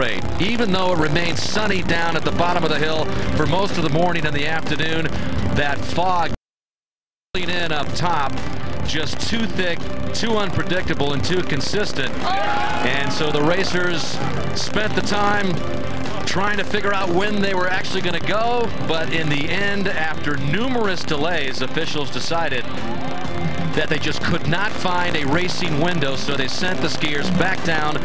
celebrate. Even though it remained sunny down at the bottom of the hill for most of the morning and the afternoon, that fog in up top, just too thick, too unpredictable, and too consistent. And so the racers spent the time trying to figure out when they were actually going to go, but in the end, after numerous delays, officials decided that they just could not find a racing window, so they sent the skiers back down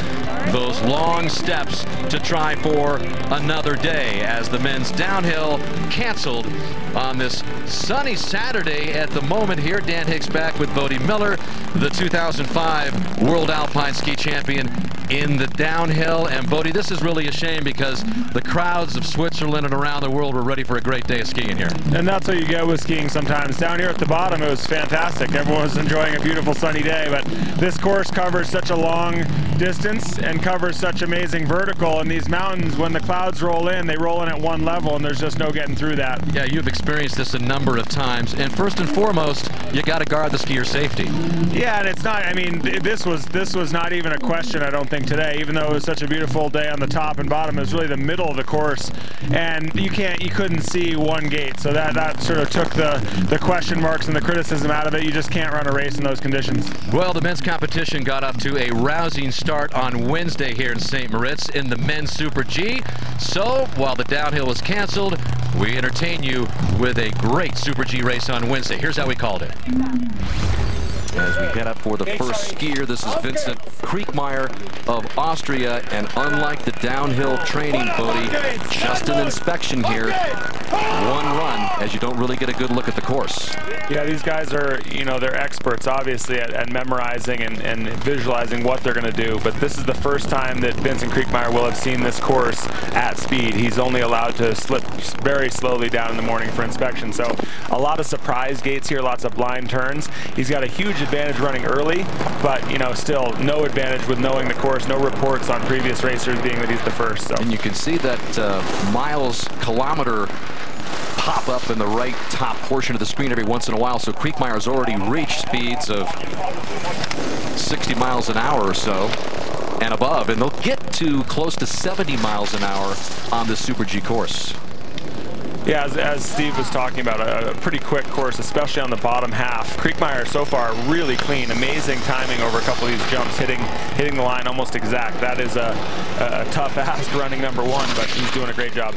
those long steps to try for another day as the men's downhill canceled on this sunny Saturday at the moment here. Dan Hicks back with Bodie Miller, the 2005 World Alpine Ski Champion in the downhill. And Bodie, this is really a shame because the crowds of Switzerland and around the world were ready for a great day of skiing here. And that's what you get with skiing sometimes. Down here at the bottom, it was fantastic. Everyone was enjoying a beautiful sunny day, but this course covers such a long distance and covers such amazing vertical. And these mountains, when the clouds roll in, they roll in at one level, and there's just no getting through that. Yeah, you've experienced this a number of times, and first and foremost, you got to guard the skier's safety. Yeah, and it's not, I mean, this was not even a question, I don't think, today. Even though it was such a beautiful day on the top and bottom, it was really the middle of the course, and you couldn't see one gate, so that sort of took the question marks and the criticism out of it. You just can't run a race in those conditions. Well, the men's competition got off to a rousing start on Wednesday here in St. Moritz in the men's Super G. So while the downhill was canceled, we entertain you with a great Super G race on Wednesday. Here's how we called it. As we head up for the first skier, this is Vincent Kriechmeyer of Austria, and unlike the downhill training, Bodie, just an inspection here. One run, as you don't really get a good look at the course. Yeah, these guys are, you know, they're experts, obviously, at memorizing and visualizing what they're going to do, but this is the first time that Vincent Kriechmeyer will have seen this course at speed. He's only allowed to slip very slowly down in the morning for inspection, so a lot of surprise gates here, lots of blind turns. He's got a huge advantage running early, but, you know, still no advantage with knowing the course, no reports on previous racers being that he's the first. So. And you can see that miles-kilometer pop up in the right top portion of the screen every once in a while, so Kriechmeyer's already reached speeds of 60 miles an hour or so and above, and they'll get to close to 70 miles an hour on this Super G course. Yeah, as Steve was talking about, a pretty quick course, especially on the bottom half. Kriechmeyer so far really clean, amazing timing over a couple of these jumps, hitting the line almost exact. That is a tough ask running number one, but he's doing a great job.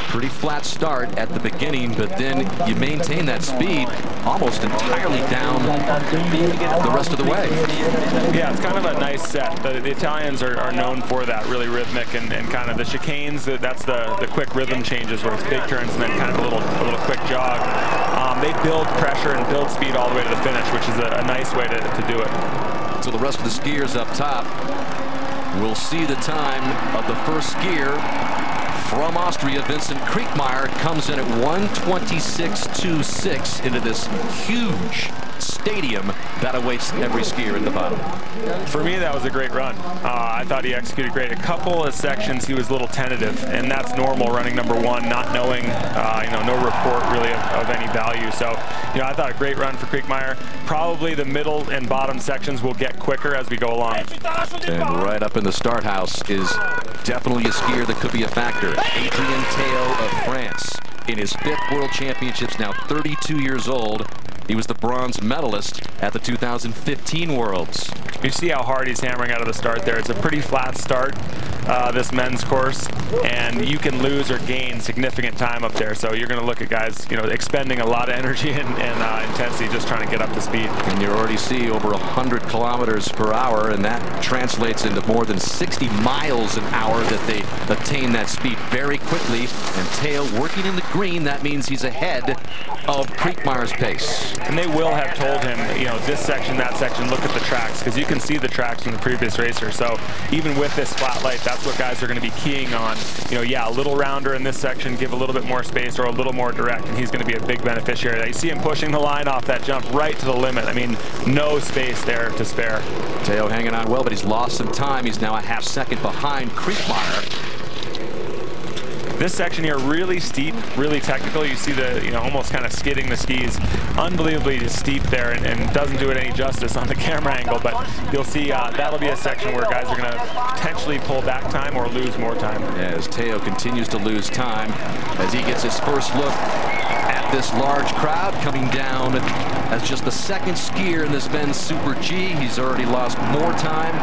Pretty flat start at the beginning, but then you maintain that speed almost entirely down the rest of the way. Yeah, it's kind of a nice set. The Italians are known for that, really rhythmic, and kind of the chicanes, that's the quick rhythm changes where it's big turns and then kind of a little quick jog. They build pressure and build speed all the way to the finish, which is a nice way to do it. So the rest of the skiers up top will see the time of the first skier from Austria. Vincent Kriechmeyer comes in at 1:26.26 into this huge stadium that awaits every skier at the bottom. For me, that was a great run. I thought he executed great. A couple of sections he was a little tentative, and that's normal running number one, not knowing, you know, no report really of any value. So, you know, I thought a great run for Kriechmeyer. Probably the middle and bottom sections will get quicker as we go along. And right up in the start house is definitely a skier that could be a factor. Adrien Théo of France in his 5th World Championships, now 32 years old. He was the bronze medalist at the 2015 Worlds. You see how hard he's hammering out of the start there. It's a pretty flat start, this men's course, and you can lose or gain significant time up there. So you're going to look at guys, you know, expending a lot of energy and intensity just trying to get up to speed. And you already see over 100 kilometers per hour, and that translates into more than 60 miles an hour that they attain that speed very quickly. And Théo working in the green, that means he's ahead of Kriechmeyer's pace. And they will have told him, you know, this section, that section, look at the tracks, because you can see the tracks from the previous racer. So even with this flat light, that's what guys are going to be keying on. You know, yeah, a little rounder in this section, give a little bit more space, or a little more direct, and he's going to be a big beneficiary. You see him pushing the line off that jump right to the limit. I mean, no space there to spare. Théo hanging on well, but he's lost some time. He's now a half second behind Kriechmeyer. This section here, really steep, really technical. You see the, almost kind of skidding the skis. Unbelievably steep there, and doesn't do it any justice on the camera angle, but you'll see that'll be a section where guys are going to potentially pull back time or lose more time. As Teo continues to lose time as he gets his first look at this large crowd coming down as just the second skier in this men's Super G. He's already lost more time.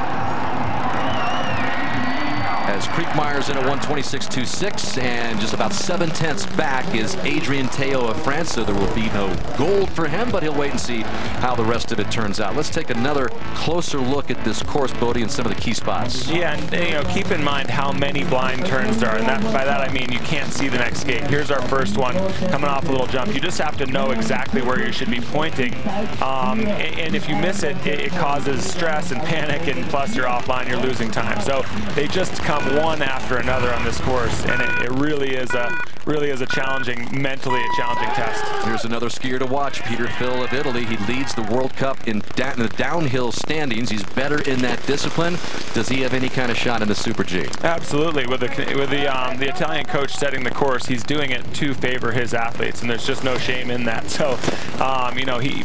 As Kriegmeyer's in at 1:26.26, and just about 7/10 back is Adrien Teo of France, so there will be no gold for him, but he'll wait and see how the rest of it turns out. Let's take another closer look at this course, Bodie, and some of the key spots. Yeah, and keep in mind how many blind turns there are, and by that I mean you can't see the next gate. Here's our first one coming off a little jump. You just have to know exactly where you should be pointing, and if you miss it, it causes stress and panic, and plus you're offline, you're losing time. So they just come one after another on this course, and it really is a mentally challenging test. Here's another skier to watch, Peter Phil of Italy. He leads the World Cup in the downhill standings. He's better in that discipline. Does he have any kind of shot in the Super G? Absolutely. With the Italian coach setting the course, he's doing it to favor his athletes, and there's just no shame in that. So,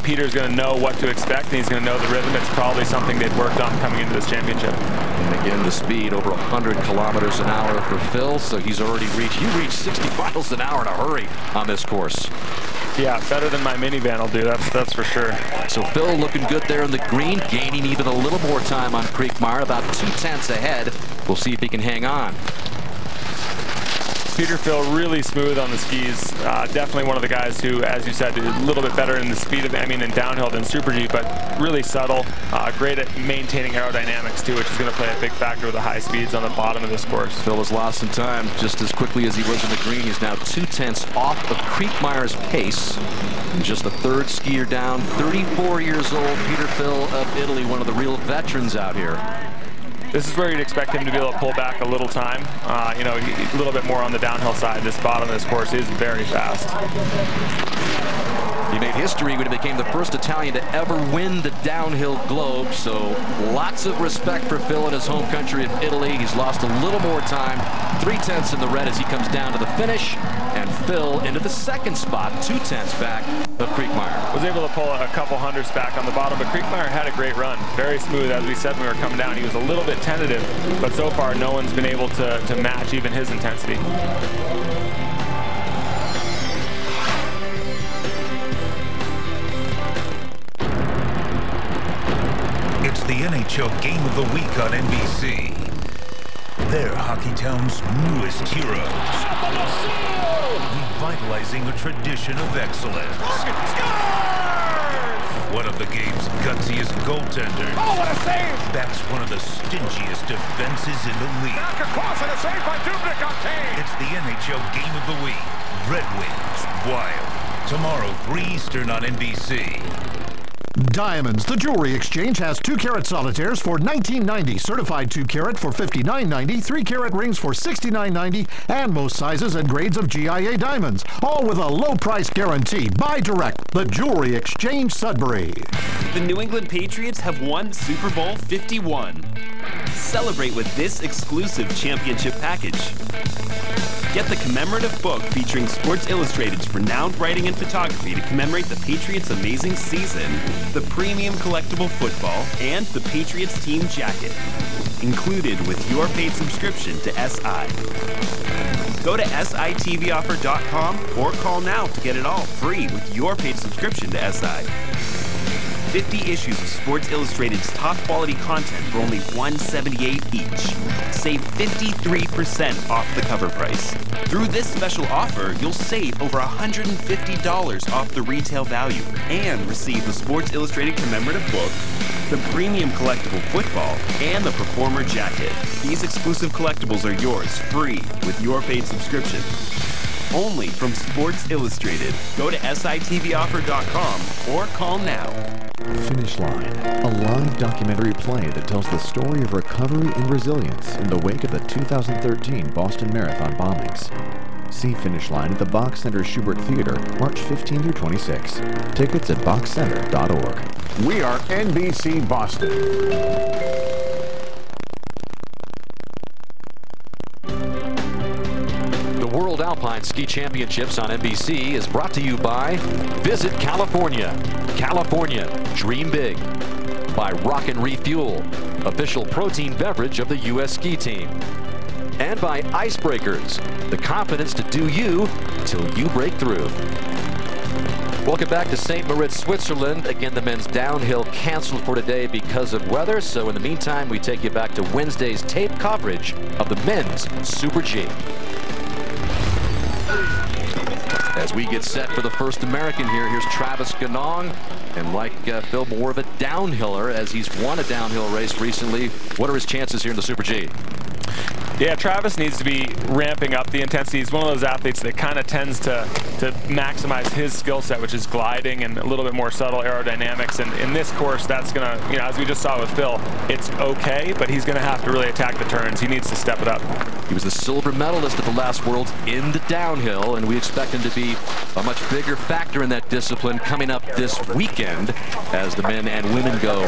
Peter's going to know what to expect, and he's going to know the rhythm. It's probably something they've worked on coming into this championship. And again, the speed over 100 kilometers an hour for Phil, so he's already reached 60 miles an hour in a hurry on this course. Yeah, better than my minivan will do, that's for sure. So Phil looking good there in the green, gaining even a little more time on Kriegmeyer, about 2/10 ahead. We'll see if he can hang on. Peter Phil really smooth on the skis. Definitely one of the guys who, as you said, a little bit better in the speed of, in downhill than Super G, but really subtle. Great at maintaining aerodynamics too, which is going to play a big factor with the high speeds on the bottom of this course. Phil has lost some time just as quickly as he was in the green. He's now 2/10 off of Kriegmeyer's pace. And just the third skier down, 34 years old, Peter Phil of Italy, one of the real veterans out here. This is where you'd expect him to be able to pull back a little time. A little bit more on the downhill side. This bottom of this course is very fast. He made history when he became the first Italian to ever win the downhill globe, so lots of respect for Phil in his home country of Italy. He's lost a little more time, 3/10 in the red as he comes down to the finish, and Phil into the second spot, 2/10 back of Kriegmeyer. Was able to pull a couple hundredths back on the bottom, but Kriegmeyer had a great run. Very smooth, as we said when we were coming down. He was a little bit tentative, but so far no one's been able to match even his intensity. It's the NHL Game of the Week on NBC. They're Hockeytown's newest heroes, revitalizing a tradition of excellence. One of the game's gutsiest goaltenders. Oh, what a save! Backs one of the stingiest defenses in the league. Back across and a save by Dubnik on Kane. It's the NHL Game of the Week. Red Wings Wild. Tomorrow, 3 Eastern on NBC. Diamonds. The Jewelry Exchange has 2-carat solitaires for $19.90, certified 2-carat for $59.90, 3-carat rings for $69.90, and most sizes and grades of GIA diamonds, all with a low price guarantee. Buy direct. The Jewelry Exchange, Sudbury. The New England Patriots have won Super Bowl 51. Celebrate with this exclusive championship package. Get the commemorative book featuring Sports Illustrated's renowned writing and photography to commemorate the Patriots' amazing season, the premium collectible football, and the Patriots team jacket, included with your paid subscription to SI. Go to sitvoffer.com or call now to get it all free with your paid subscription to SI. 50 issues of Sports Illustrated's top quality content for only $178 each. Save 53% off the cover price. Through this special offer, you'll save over $150 off the retail value and receive the Sports Illustrated commemorative book, the premium collectible football, and the performer jacket. These exclusive collectibles are yours free with your paid subscription. Only from Sports Illustrated. Go to sitvoffer.com or call now. Finish Line, a live documentary play that tells the story of recovery and resilience in the wake of the 2013 Boston Marathon bombings. See Finish Line at the Box Center Schubert Theater, March 15 through 26. Tickets at boxcenter.org. We are NBC Boston. Alpine Ski Championships on NBC is brought to you by Visit California. California, dream big. By Rock and Refuel, official protein beverage of the U.S. ski team. And by Icebreakers, the confidence to do you till you break through. Welcome back to St. Moritz, Switzerland. Again, the men's downhill canceled for today because of weather. So in the meantime, we take you back to Wednesday's tape coverage of the men's Super G. As we get set for the first American here, here's Travis Ganong. And like Phil, more of a downhiller as he's won a downhill race recently. What are his chances here in the Super G? Yeah, Travis needs to be ramping up the intensity. He's one of those athletes that kind of tends to maximize his skill set, which is gliding and a little bit more subtle aerodynamics. And in this course, that's going to, you know, as we just saw with Phil, it's okay, but he's going to have to really attack the turns. He needs to step it up. He was the silver medalist at the last Worlds in the downhill, and we expect him to be a much bigger factor in that discipline coming up this weekend as the men and women go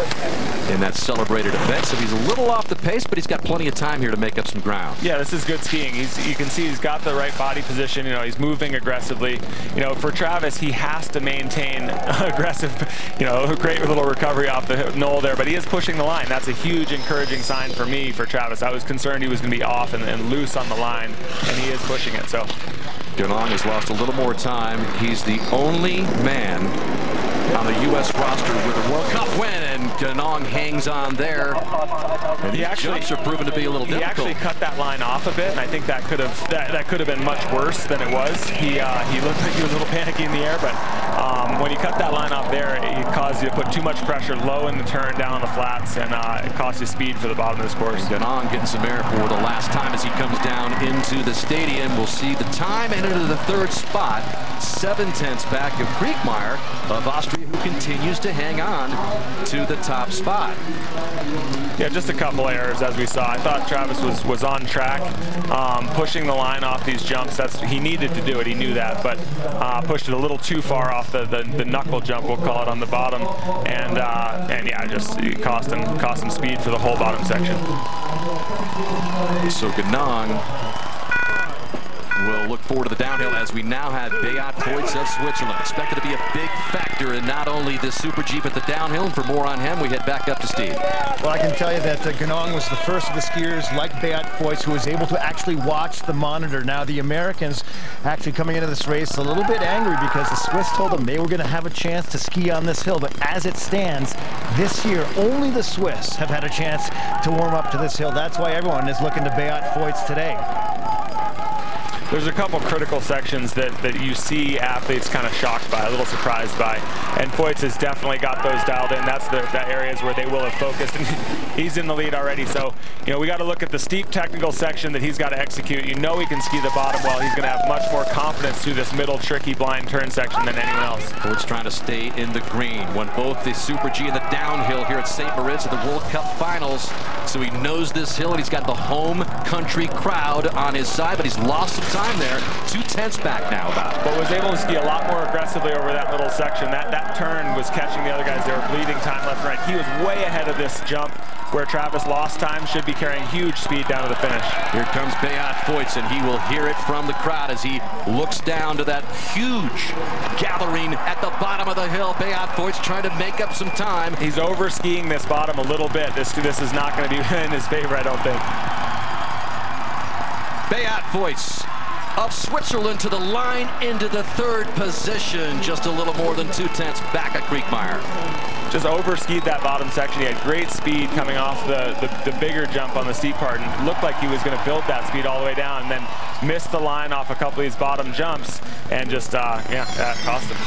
in that celebrated event. So he's a little off the pace, but he's got plenty of time here to make up some ground. Yeah, this is good skiing. You can see he's got the right body position. You know, he's moving aggressively. You know, for Travis, he has to maintain aggressive, you know, great little recovery off the knoll there, but he is pushing the line. That's a huge encouraging sign for me, for Travis. I was concerned he was going to be off and loose on the line, and he is pushing it. So Ganong has lost a little more time. He's the only man on the U.S. roster with a World Cup win, and Ganong hangs on there. And the jumps are proven to be a little difficult. He actually cut that line off a bit, and I think that could have been much worse than it was. He looked like he was a little panicky in the air, but when you cut that line off there, it caused you to put too much pressure low in the turn down on the flats, and it cost you speed for the bottom of this course. Ganong getting some air for the last time as he comes down into the stadium. We'll see the time and into the third spot, 7/10 back of Kriegmeier of Austria, who continues to hang on to the top spot. Yeah, just a couple errors as we saw. I thought Travis was on track, pushing the line off these jumps. He needed to do it. He knew that, but pushed it a little too far off the knuckle jump, we'll call it, on the bottom, and yeah, just it cost him speed for the whole bottom section. So Ganong will look forward to the downhill as we now have Beat Voits of Switzerland. Expected to be a big factor in not only the Super G, but the downhill. And for more on him, we head back up to Steve. Well, I can tell you that Ganong was the first of the skiers like Beat Voits who was able to actually watch the monitor. Now, the Americans actually coming into this race a little bit angry because the Swiss told them they were going to have a chance to ski on this hill. But as it stands, this year, only the Swiss have had a chance to warm up to this hill. That's why everyone is looking to Beat Voits today. There's a couple critical sections that you see athletes kind of shocked by, a little surprised by, and Voits has definitely got those dialed in. That's the areas where they will have focused, and he's in the lead already. So, you know, we got to look at the steep technical section that he's got to execute. You know he can ski the bottom well. He's going to have much more confidence through this middle, tricky, blind turn section than anyone else. Voits trying to stay in the green. Won both the Super G and the downhill here at St. Moritz at the World Cup Finals. So he knows this hill, and he's got the home country crowd on his side, but he's lost some time there. 2/10 back now about. But was able to ski a lot more aggressively over that little section. That turn was catching the other guys. They were bleeding time left and right. He was way ahead of this jump where Travis lost time, should be carrying huge speed down to the finish. Here comes Beat Voits, and he will hear it from the crowd as he looks down to that huge gathering at the bottom of the hill. Beat Voits trying to make up some time. He's over skiing this bottom a little bit. This is not going to be in his favor, I don't think. Beat Voits of Switzerland to the line into the third position, just a little more than 2/10 back at Kriegmeier. Just over-skied that bottom section. He had great speed coming off the bigger jump on the steep part, and looked like he was going to build that speed all the way down, and then missed the line off a couple of these bottom jumps, and just, yeah, that cost him.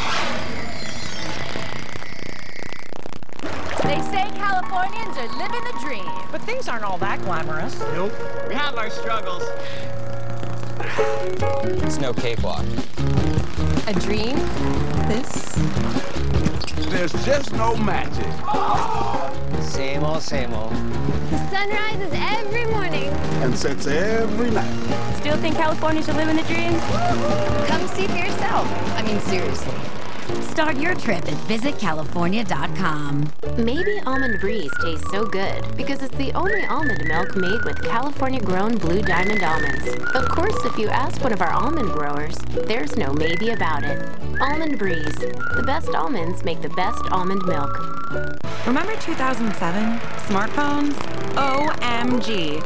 They say Californians are living the dream. But things aren't all that glamorous. Nope. We have our struggles. It's no cakewalk. A dream? This? There's just no magic. Same old, same old. The sun rises every morning. And sets every night. Still think Californians are living the dream? Come see for yourself. I mean, seriously. Start your trip at visitcalifornia.com. Maybe Almond Breeze tastes so good because it's the only almond milk made with California-grown Blue Diamond almonds. Of course, if you ask one of our almond growers, there's no maybe about it. Almond Breeze. The best almonds make the best almond milk. Remember 2007? Smartphones? OMG.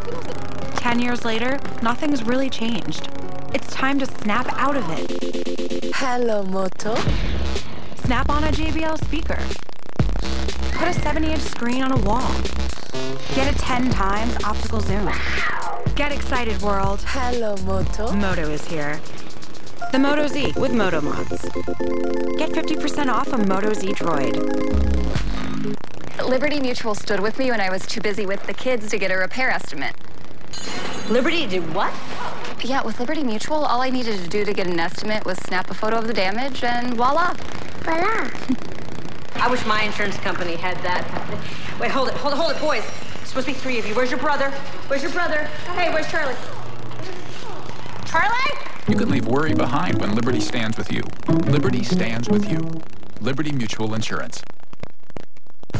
10 years later, nothing's really changed. It's time to snap out of it. Hello, Moto. Snap on a JBL speaker. Put a 70-inch screen on a wall. Get a 10 times optical zoom. Get excited, world. Hello, Moto. Moto is here. The Moto Z with Moto mods. Get 50% off a Moto Z Droid. Liberty Mutual stood with me when I was too busy with the kids to get a repair estimate. Liberty did what? Yeah, with Liberty Mutual, all I needed to do to get an estimate was snap a photo of the damage and voila. Voila. I wish my insurance company had that. Wait, hold it, boys. There's supposed to be 3 of you. Where's your brother? Where's your brother? Hey, where's Charlie? Charlie? You can leave worry behind when Liberty stands with you. Liberty stands with you. Liberty Mutual Insurance.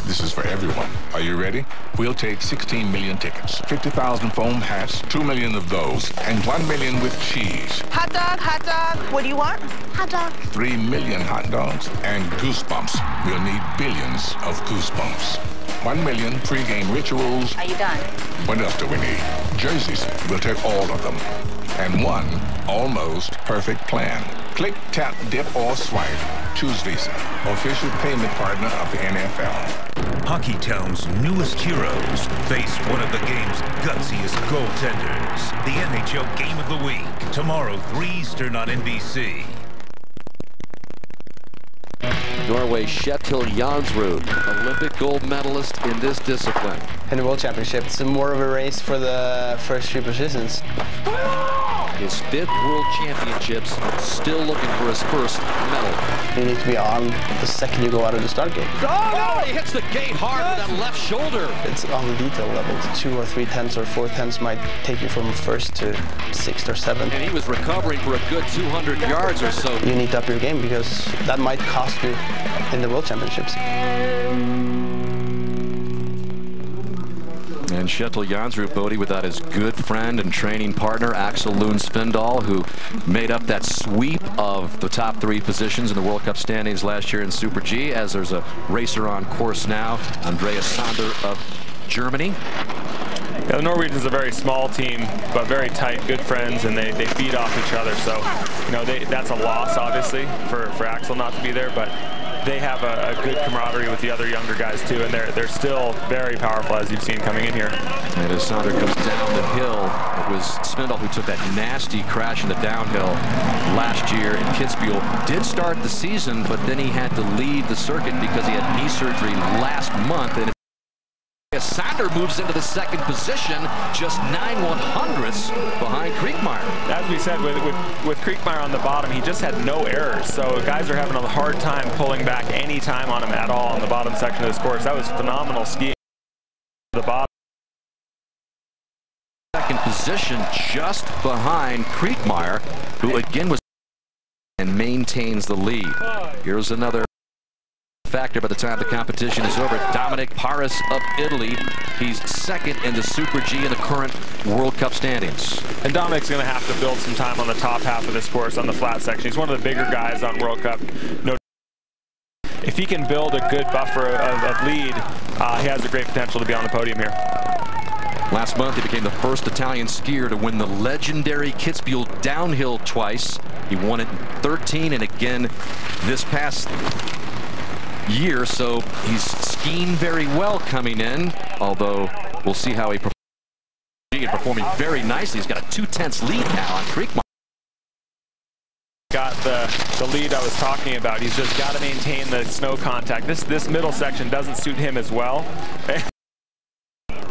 This is for everyone. Are you ready? We'll take 16 million tickets, 50,000 foam hats, 2 million of those, and 1 million with cheese. Hot dog. What do you want? Hot dog. 3 million hot dogs and goosebumps. We'll need billions of goosebumps. 1 million pre-game rituals. Are you done? What else do we need? Jerseys. We'll take all of them. And one almost perfect plan. Click, tap, dip, or swipe. Choose Visa, official payment partner of the NFL. Hockeytown's newest heroes face one of the game's gutsiest goaltenders. The NHL Game of the Week, tomorrow 3 Eastern on NBC. Norway's Kjetil Jansrud, Olympic gold medalist in this discipline. In the World Championship, it's more of a race for the first 3 positions. His 5th World Championships, still looking for his first medal. You need to be on the second you go out of the start gate. Oh, he hits the gate hard with that left shoulder. It's on the detail level. 2 or 3 tenths or 4 tenths might take you from 1st to 6th or 7th. And he was recovering for a good 200 yards or so. You need to up your game because that might cost you in the World Championships. And Kjetil Jansrud, Bodie, without his good friend and training partner, Axel Lund Svindal, who made up that sweep of the top 3 positions in the World Cup standings last year in Super G, as there's a racer on course now, Andreas Sander of Germany. Yeah, the Norwegians are a very small team, but very tight, good friends, and they feed off each other. So, you know, that's a loss, obviously, for Axel not to be there, but they have a good camaraderie with the other younger guys too, and they're still very powerful, as you've seen coming in here. And as Sander comes down the hill, it was Svindal who took that nasty crash in the downhill last year in Kitzbühel. Did start the season, but then he had to leave the circuit because he had knee surgery last month. And Sander moves into the 2nd position, just 9/100ths behind Kriegmeier. As we said, with Kriegmeier on the bottom, he just had no errors. So guys are having a hard time pulling back any time on him at all on the bottom section of this course. That was phenomenal skiing. The bottom. 2nd position, just behind Kriegmeier, who again was and maintains the lead. Here's another factor by the time the competition is over. Dominic Paris of Italy. He's 2nd in the Super G in the current World Cup standings. And Dominic's going to have to build some time on the top half of this course on the flat section. He's one of the bigger guys on World Cup. No, if he can build a good buffer of lead, he has a great potential to be on the podium here. Last month, he became the first Italian skier to win the legendary Kitzbühel downhill twice. He won it in 13 and again this past year, so he's skiing very well coming in, although we'll see how he performing very nicely. He's got a 2/10 lead now on Kriegmeier. Got the lead I was talking about. He's just got to maintain the snow contact. This middle section doesn't suit him as well.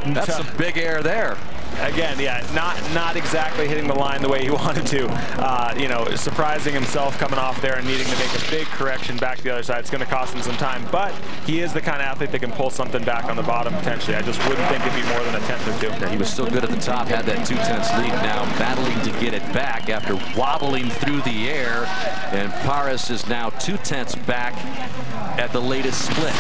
That's some big air there. Again, yeah, not exactly hitting the line the way he wanted to. You know, surprising himself coming off there and needing to make a big correction back to the other side. It's going to cost him some time, but he is the kind of athlete that can pull something back on the bottom potentially. I just wouldn't think it'd be more than a tenth or two. Yeah, he was so good at the top, had that 2/10 lead, now battling to get it back after wobbling through the air, and Paris is now 2/10 back at the latest split.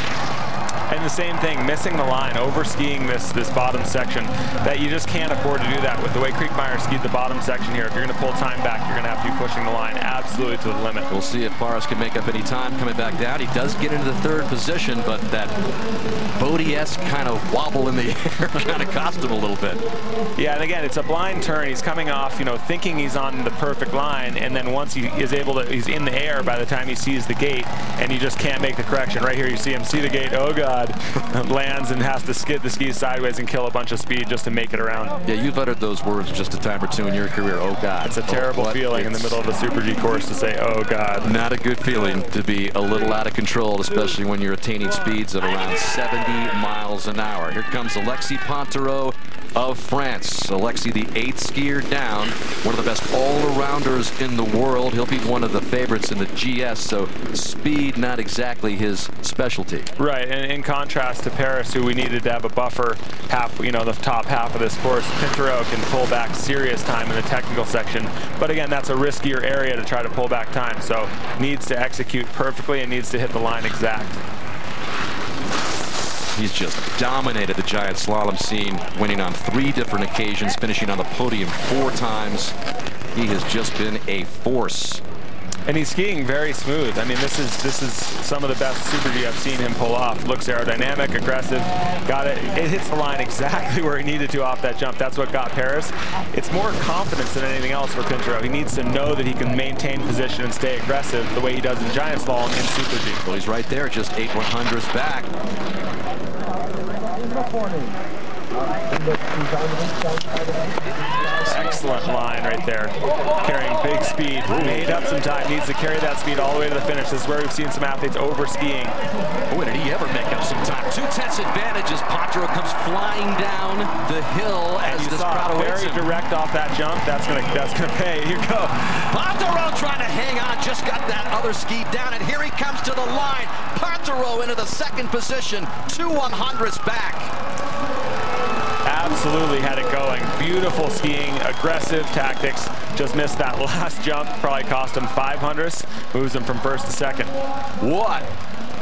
And the same thing, missing the line, over-skiing this bottom section, that you just can't afford to do that. With the way Kriegmeier skied the bottom section here, if you're going to pull time back, you're going to have to be pushing the line absolutely to the limit. We'll see if Paris can make up any time coming back down. He does get into the third position, but that Bodie-esque kind of wobble in the air kind of cost him a little bit. Yeah, and again, it's a blind turn. He's coming off, you know, thinking he's on the perfect line, and then once he is able to, he's in the air by the time he sees the gate, and you just can't make the correction. Right here, you see him see the gate, oh God, lands and has to skid the skis sideways and kill a bunch of speed just to make it around. Yeah, you've uttered those words just a time or two in your career, oh God. It's a terrible feeling in the middle of a Super G course to say, oh God. Not a good feeling to be a little out of control, especially when you're attaining speeds of around 70 miles an hour. Here comes Alexis Pontereau of France. Alexis, the 8th skier down, one of the best all-arounders in the world. He'll be one of the favorites in the GS, so speed not exactly his specialty. Right, and in contrast to Paris, who we needed to have a buffer half, you know, the top half of this course, Pontereau can pull back serious time in the technical section. But again, that's a riskier area to try to pull back time, so needs to execute perfectly and needs to hit the line exact. He's just dominated the giant slalom scene, winning on 3 different occasions, finishing on the podium 4 times. He has just been a force. And he's skiing very smooth. I mean, this is some of the best Super G I've seen him pull off. Looks aerodynamic, aggressive, got it. It hits the line exactly where he needed to off that jump. That's what got Paris. It's more confidence than anything else for Pontereau. He needs to know that he can maintain position and stay aggressive the way he does in giant slalom in Super G. Well, he's right there, just 8/100ths back. Excellent line right there, carrying big speed. Made up some time, needs to carry that speed all the way to the finish. This is where we've seen some athletes over skiing. Boy, did he ever make up some time. 2/10 advantage as Pontereau comes flying down the hill as this crowd awaits him. Very direct off that jump. That's gonna pay. Here you go. Pontereau trying to hang on, just got that other ski down, and here he comes to the line. Pontereau into the 2nd position, 2/100ths back. Absolutely had it going. Beautiful skiing, aggressive tactics. Just missed that last jump. Probably cost him 500ths. Moves him from 1st to 2nd. What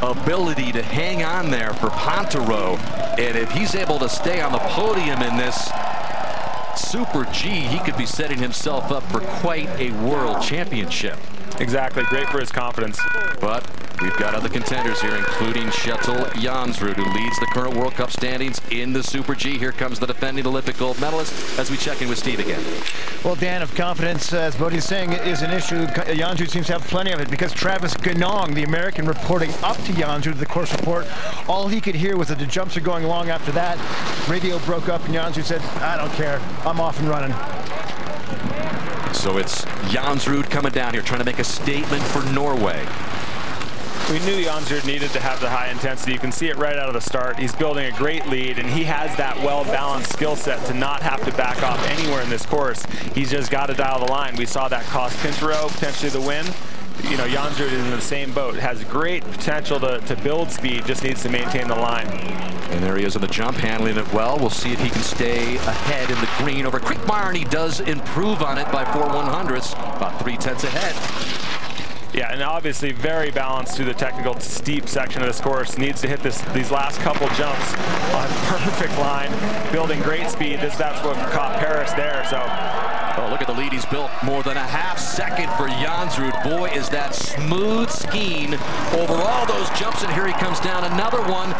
ability to hang on there for Pontereau. And if he's able to stay on the podium in this Super G, he could be setting himself up for quite a world championship. Exactly. Great for his confidence. But we've got other contenders here, including Kjetil Jansrud, who leads the current World Cup standings in the Super G. Here comes the defending Olympic gold medalist as we check in with Steve again. Well, Dan, if confidence, as Bodie's saying, is an issue, Jansrud seems to have plenty of it, because Travis Ganong, the American, reporting up to Jansrud, the course report, all he could hear was that the jumps are going long after that. Radio broke up and Jansrud said, I don't care, I'm off and running. So it's Jansrud coming down here, trying to make a statement for Norway. We knew Jansrud needed to have the high intensity. You can see it right out of the start. He's building a great lead, and he has that well-balanced skill set to not have to back off anywhere in this course. He's just got to dial the line. We saw that cost Pontereau potentially the win. You know, Jansrud is in the same boat. Has great potential to build speed, just needs to maintain the line. And there he is on the jump, handling it well. We'll see if he can stay ahead in the green over Kriegmeier, and he does improve on it by 4/100ths, about 3/10 ahead. Yeah, and obviously very balanced through the technical steep section of this course. Needs to hit these last couple jumps on a perfect line, building great speed. That's what caught Paris there. So, oh, look at the lead he's built. More than a half second for Jansrud. Boy, is that smooth skiing over all those jumps, and here he comes down another one.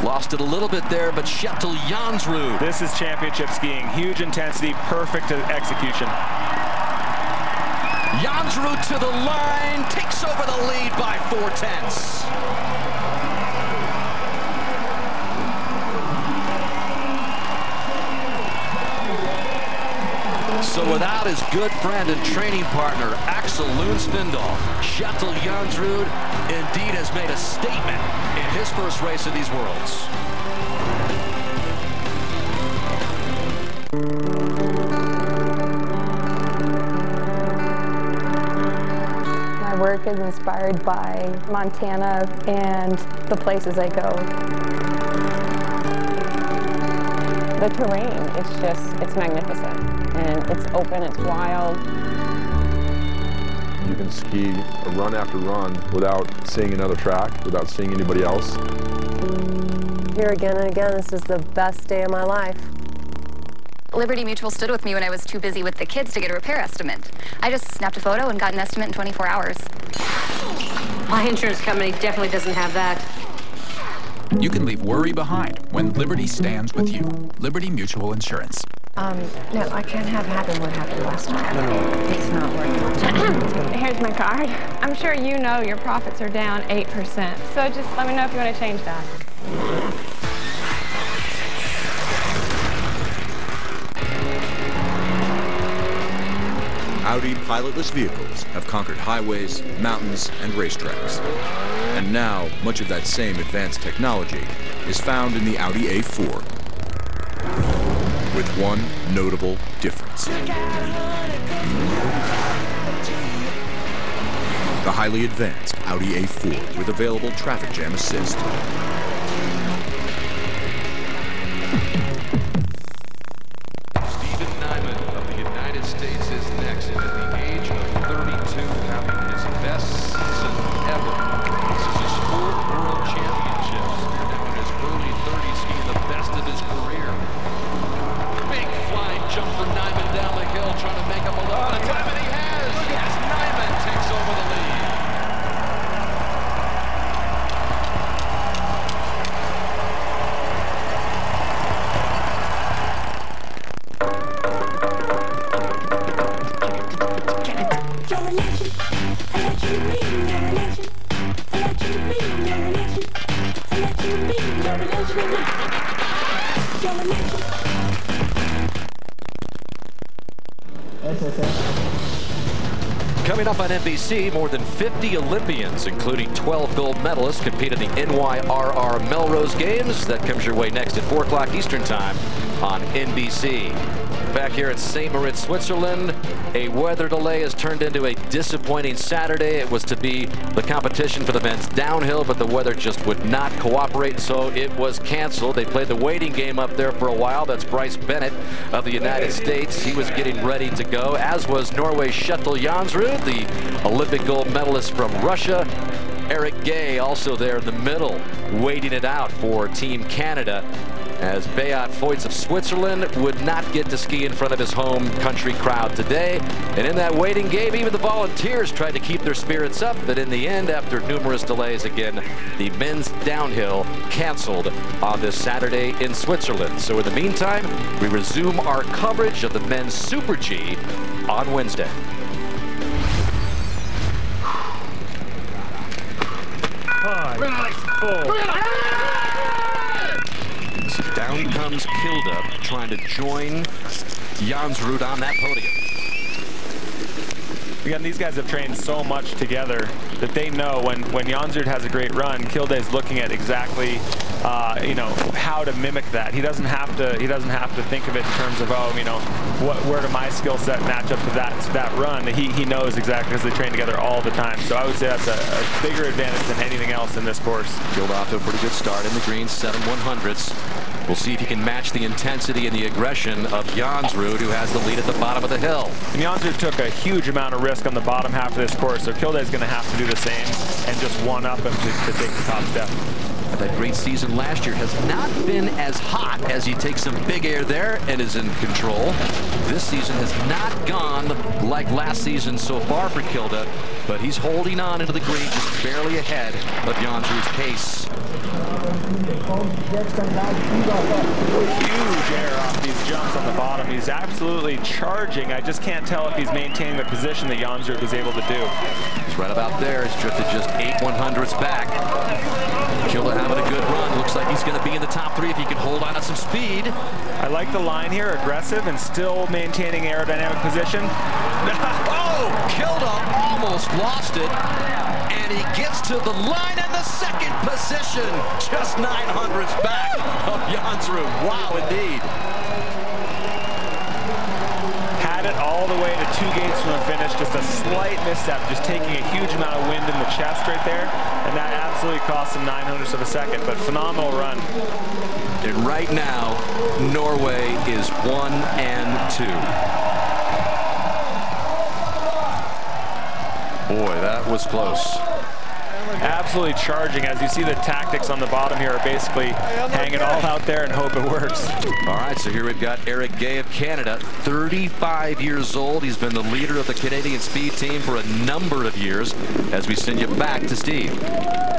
Lost it a little bit there, but Kjetil Jansrud. This is championship skiing. Huge intensity, perfect execution. Jansrud to the line, takes over the lead by 4/10. So without his good friend and training partner, Axel Lundspindal, Kjetil Jansrud indeed has made a statement in his first race of these Worlds. work is inspired by Montana and the places I go. The terrain, it's magnificent, and it's open, it's wild. You can ski run after run without seeing another track, without seeing anybody else. Here again and again, this is the best day of my life. Liberty Mutual stood with me when I was too busy with the kids to get a repair estimate. I just snapped a photo and got an estimate in 24 hours. My insurance company definitely doesn't have that. You can leave worry behind when Liberty stands with you. Liberty Mutual Insurance. No, I can't have happen what happened last time. No, it's not working. Here's my card. I'm sure you know your profits are down 8%, so just let me know if you want to change that. Audi pilotless vehicles have conquered highways, mountains, and racetracks. And now, much of that same advanced technology is found in the Audi A4. With one notable difference. The highly advanced Audi A4 with available traffic jam assist. States is next, and at the age of 32, having his best season ever. This is his 4th World Championships, and now in his early 30s, skiing the best of his career. Big flying jump for Nyman down the hill, trying to make up a lot of time, and he has! Yes, Nyman takes over the lead. Coming up on NBC, more than 50 Olympians, including 12 gold medalists, compete in the NYRR Melrose Games. That comes your way next at 4 o'clock Eastern Time on NBC. Back here at St. Moritz, Switzerland, a weather delay has turned into a disappointing Saturday. It was to be the competition for the men's downhill, but the weather just would not cooperate, so it was canceled. They played the waiting game up there for a while. That's Bryce Bennett of the United States. He was getting ready to go, as was Norway's Kjetil Jansrud, the Olympic gold medalist from Russia. Eric Gay also there in the middle, waiting it out for Team Canada, as Beat Feuz of Switzerland would not get to ski in front of his home country crowd today. And in that waiting game, even the volunteers tried to keep their spirits up, but in the end, after numerous delays again, the men's downhill canceled on this Saturday in Switzerland. So in the meantime, we resume our coverage of the men's Super G on Wednesday. Down comes Kilda, trying to join Jansrud on that podium. Again, these guys have trained so much together that they know when Jansrud has a great run, Kilde is looking at exactly you know, how to mimic that. He doesn't have to think of it in terms of, oh, you know, where do my skill set match up to that run. He knows exactly, because they train together all the time. So I would say that's a bigger advantage than anything else in this course. Kilde off to a pretty good start in the green, 7/100ths. We'll see if he can match the intensity and the aggression of Jansrud, who has the lead at the bottom of the hill. And Jansrud took a huge amount of risk on the bottom half of this course, so Kilde is going to have to do the same and just one-up him to take the top step. That great season last year has not been as hot as he takes some big air there and is in control. This season has not gone like last season so far for Kilde, but he's holding on into the green, just barely ahead of Jansrud's pace. Huge air off these jumps on the bottom. He's absolutely charging. I just can't tell if he's maintaining the position that Jansrud was able to do. He's right about there. He's drifted just 8/100ths back. Kilde having a good run. Looks like he's going to be in the top 3 if he can hold on to some speed. I like the line here, aggressive and still maintaining aerodynamic position. Oh, Kilde almost lost it. And he gets to the line in the second position. Just 900ths back of Jansrud. Wow, indeed. Had it all the way to 2 gates from the finish to just a slight misstep, just taking a huge amount of wind in the chest right there, and that absolutely cost him 900ths of a second, but phenomenal run. And right now, Norway is 1-2. Boy, that was close. Absolutely charging. As you see, the tactics on the bottom here are basically hang it all out there and hope it works. All right, so here we've got Eric Gay of Canada, 35 years old. He's been the leader of the Canadian speed team for a number of years. As we send you back to Steve.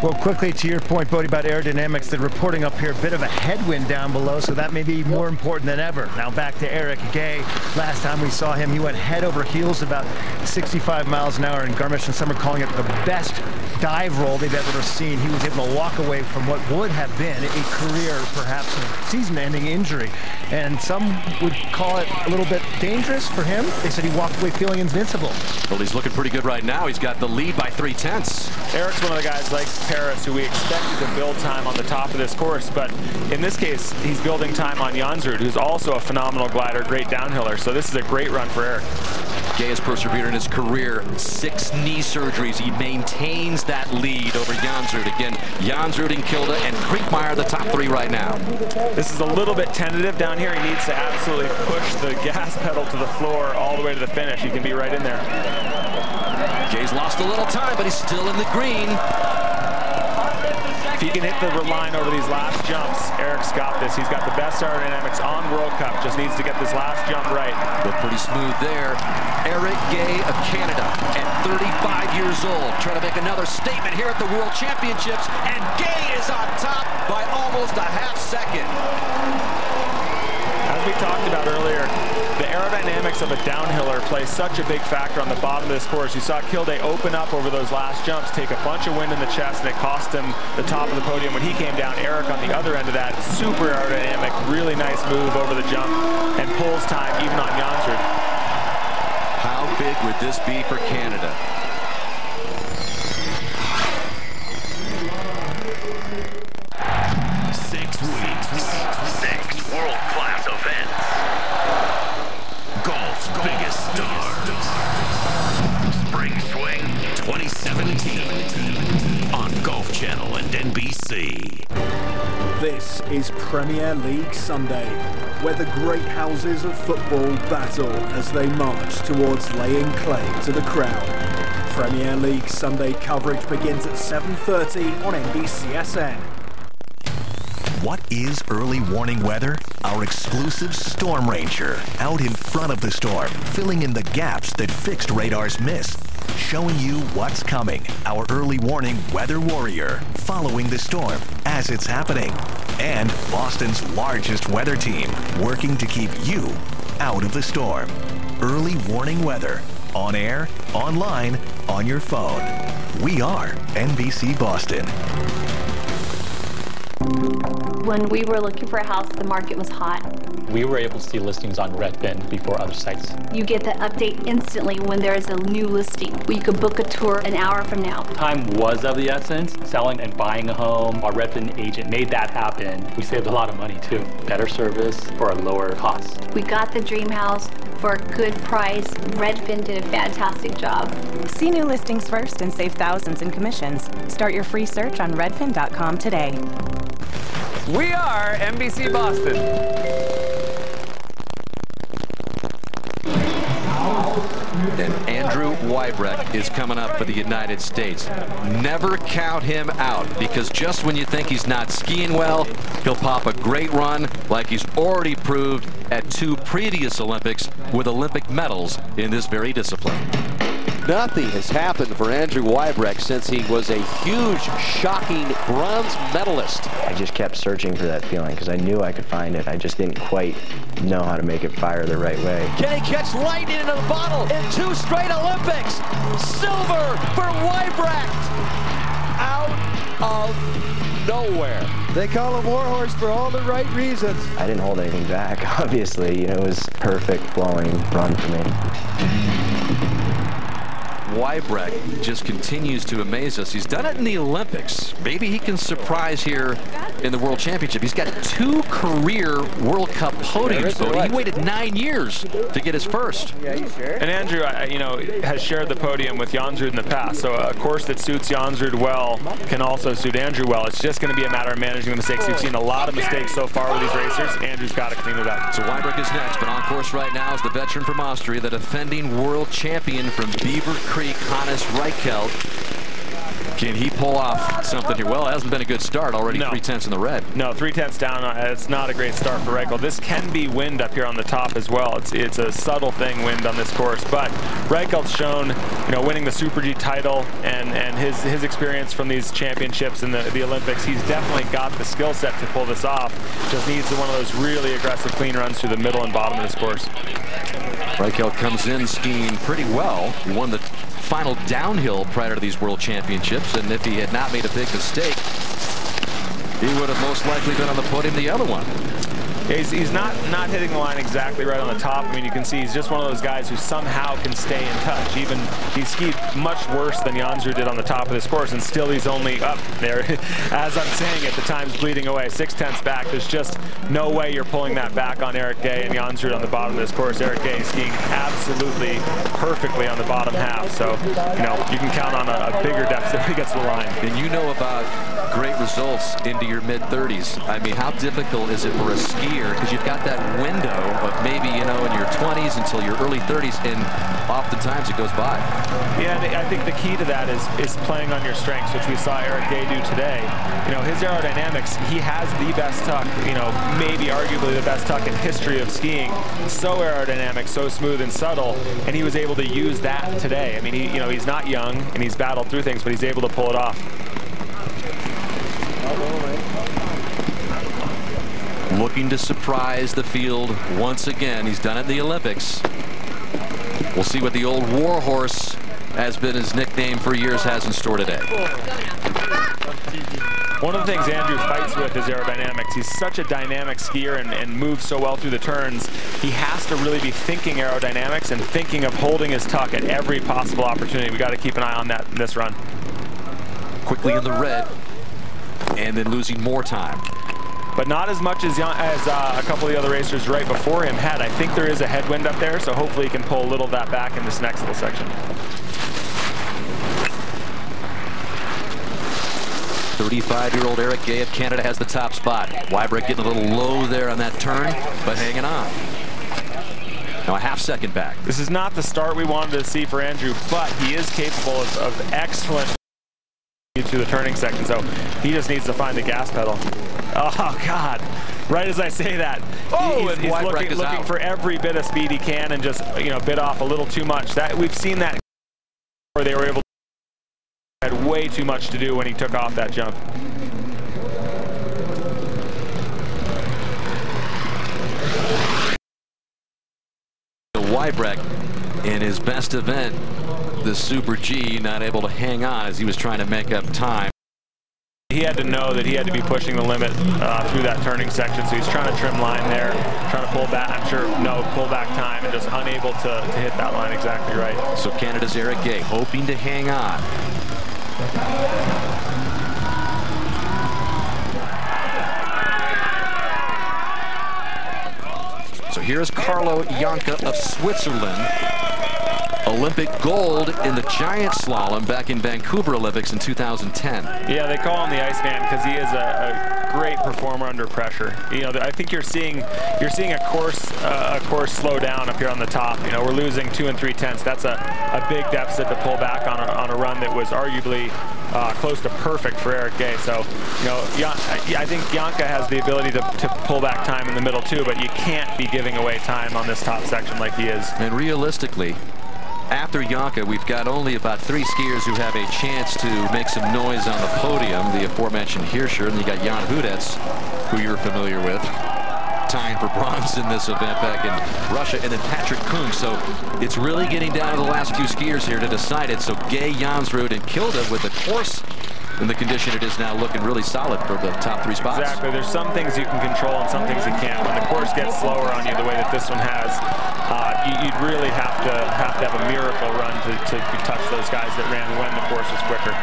Well, quickly to your point, Bodie, about aerodynamics, they're reporting up here a bit of a headwind down below, so that may be more important than ever. Now back to Eric Gay. Last time we saw him, he went head over heels about 65 miles an hour, and Garmisch and some are calling it the best dive roll they've ever seen. He was able to walk away from what would have been a career, perhaps a season-ending injury. And some would call it a little bit dangerous for him. They said he walked away feeling invincible. Well, he's looking pretty good right now. He's got the lead by 3/10. Eric's one of the guys like Paris who we expected to build time on the top of this course, but in this case, he's building time on Jansrud, who's also a phenomenal glider, great downhiller. So this is a great run for Eric. Gay has persevered in his career, 6 knee surgeries. He maintains that lead over Jansrud. Again, Jansrud and Kilde and Kriegmeier, the top 3 right now. This is a little bit tentative down here. He needs to absolutely push the gas pedal to the floor all the way to the finish. He can be right in there. Gay's lost a little time, but he's still in the green. If he can hit the line over these last jumps, Eric's got this. He's got the best aerodynamics on World Cup. Just needs to get this last jump right. Look pretty smooth there. Eric Gay of Canada at 35 years old, trying to make another statement here at the World Championships, and Gay is on top by almost a half second. As we talked about earlier, the aerodynamics of a downhiller play such a big factor on the bottom of this course. You saw Kilde open up over those last jumps, take a bunch of wind in the chest, and it cost him the top of the podium when he came down. Eric on the other end of that, super aerodynamic, really nice move over the jump, and pulls time even on Jansrud. How big would this be for Canada? Six world-class events. Golf's biggest stars. Spring Swing 2017 on Golf Channel and NBC. This is Premier League Sunday, where the great houses of football battle as they march towards laying claim to the crown. Premier League Sunday coverage begins at 7:30 on NBCSN. What is early warning weather? Our exclusive Storm Ranger, out in front of the storm, filling in the gaps that fixed radars missed. Showing you what's coming. Our early warning weather warrior, following the storm as it's happening. And Boston's largest weather team, working to keep you out of the storm. Early warning weather, on air, online, on your phone. We are NBC Boston. When we were looking for a house, the market was hot. We were able to see listings on Redfin before other sites. You get the update instantly when there is a new listing. You could book a tour an hour from now. Time was of the essence. Selling and buying a home, our Redfin agent made that happen. We saved a lot of money too. Better service for a lower cost. We got the dream house for a good price. Redfin did a fantastic job. See new listings first and save thousands in commissions. Start your free search on redfin.com today. We are NBC Boston. And Andrew Wybrecht is coming up for the United States. Never count him out, because just when you think he's not skiing well, he'll pop a great run like he's already proved at 2 previous Olympics with Olympic medals in this very discipline. Nothing has happened for Andrew Wybrecht since he was a huge, shocking bronze medalist. I just kept searching for that feeling because I knew I could find it. I just didn't quite know how to make it fire the right way. Can he catch lightning into the bottle in 2 straight Olympics? Silver for Wybrecht! Out of nowhere. They call him Warhorse for all the right reasons. I didn't hold anything back, obviously. You know, it was perfect flowing run for me. Wybrecht just continues to amaze us. He's done it in the Olympics. Maybe he can surprise here in the World Championship. He's got 2 career World Cup podiums, Bodie. He waited 9 years to get his first. Yeah, you sure? And Andrew, you know, has shared the podium with Jansrud in the past. So a course that suits Jansrud well can also suit Andrew well. It's just going to be a matter of managing the mistakes. We've seen a lot of mistakes so far with these racers. Andrew's got to clean it up. So Wybrecht is next, but on course right now is the veteran from Austria, the defending world champion from Beaver Creek, Hannes Reichelt. Can he pull off something here? Well, it hasn't been a good start. Already 3/10 in the red. No, 3/10 down. It's not a great start for Reichelt. This can be wind up here on the top as well. It's a subtle thing, wind on this course. But Reichelt's shown, you know, winning the Super G title and his experience from these championships in the Olympics. He's definitely got the skill set to pull this off. Just needs one of those really aggressive clean runs through the middle and bottom of this course. Reichelt comes in skiing pretty well. He won the final downhill prior to these World Championships, and if he had not made a big mistake, he would have most likely been on the podium the other one. Yeah, he's not hitting the line exactly right on the top. I mean, you can see he's just one of those guys who somehow can stay in touch. Even he skied much worse than Jansrud did on the top of this course, and still he's only up there. As I'm saying it, the time's bleeding away. 6/10 back. There's just no way you're pulling that back on Eric Gay and Jansrud on the bottom of this course. Eric Gay is skiing absolutely perfectly on the bottom half. So, you know, you can count on a bigger deficit when he gets to the line. And you know about great results into your mid-30s. I mean, how difficult is it for a skier? Because you've got that window of maybe, you know, in your 20s until your early 30s, and oftentimes it goes by. Yeah, and I think the key to that is playing on your strengths, which we saw Eric Gay do today. You know, his aerodynamics, he has the best tuck, you know, maybe arguably the best tuck in history of skiing. So aerodynamic, so smooth and subtle, and he was able to use that today. I mean, you know, he's not young and he's battled through things, but he's able to pull it off. Looking to surprise the field once again. He's done it in the Olympics. We'll see what the old Warhorse, has been his nickname for years, has in store today. One of the things Andrew fights with is aerodynamics. He's such a dynamic skier and moves so well through the turns. He has to really be thinking aerodynamics and thinking of holding his tuck at every possible opportunity. We got to keep an eye on that in this run. Quickly in the red, and then losing more time. But not as much as a couple of the other racers right before him had. I think there is a headwind up there, so hopefully he can pull a little of that back in this next little section. 35-year-old Eric Gay of Canada has the top spot. Wybrecht getting a little low there on that turn, but hanging on. Now a half-second back. This is not the start we wanted to see for Andrew, but he is capable of excellent through the turning section, so he just needs to find the gas pedal. Oh God, right as I say that, he's looking for every bit of speed he can and just, you know, bit off a little too much. That we've seen that where they were able to had way too much to do when he took off that jump. Wybrecht in his best event, the Super G, not able to hang on as he was trying to make up time. He had to know that he had to be pushing the limit through that turning section, so he's trying to trim line there, trying to pull back, I'm sure, pull back time, and just unable to hit that line exactly right. So Canada's Eric Gay hoping to hang on. So here's Carlo Janka of Switzerland. Olympic gold in the giant slalom back in Vancouver Olympics in 2010. Yeah, they call him the Iceman because he is a great performer under pressure. You know, I think you're seeing a course slow down up here on the top. You know, we're losing 2 3/10. That's a big deficit to pull back on a run that was arguably close to perfect for Eric Gay. So, you know, I think Janka has the ability to pull back time in the middle too, but you can't be giving away time on this top section like he is. And realistically, after Janka, we've got only about 3 skiers who have a chance to make some noise on the podium. The aforementioned Hirscher, and you got Jan Hudets, who you're familiar with, tying for bronze in this event back in Russia, and then Patrick Kuhn. So it's really getting down to the last few skiers here to decide it. So Gay, Jansrud, and Kilde with the course in the condition it is now, looking really solid for the top 3 spots. Exactly. There's some things you can control and some things you can't. When the course gets slower on you the way that this one has, you'd really have to have a miracle run to touch those guys that ran when the course was quicker.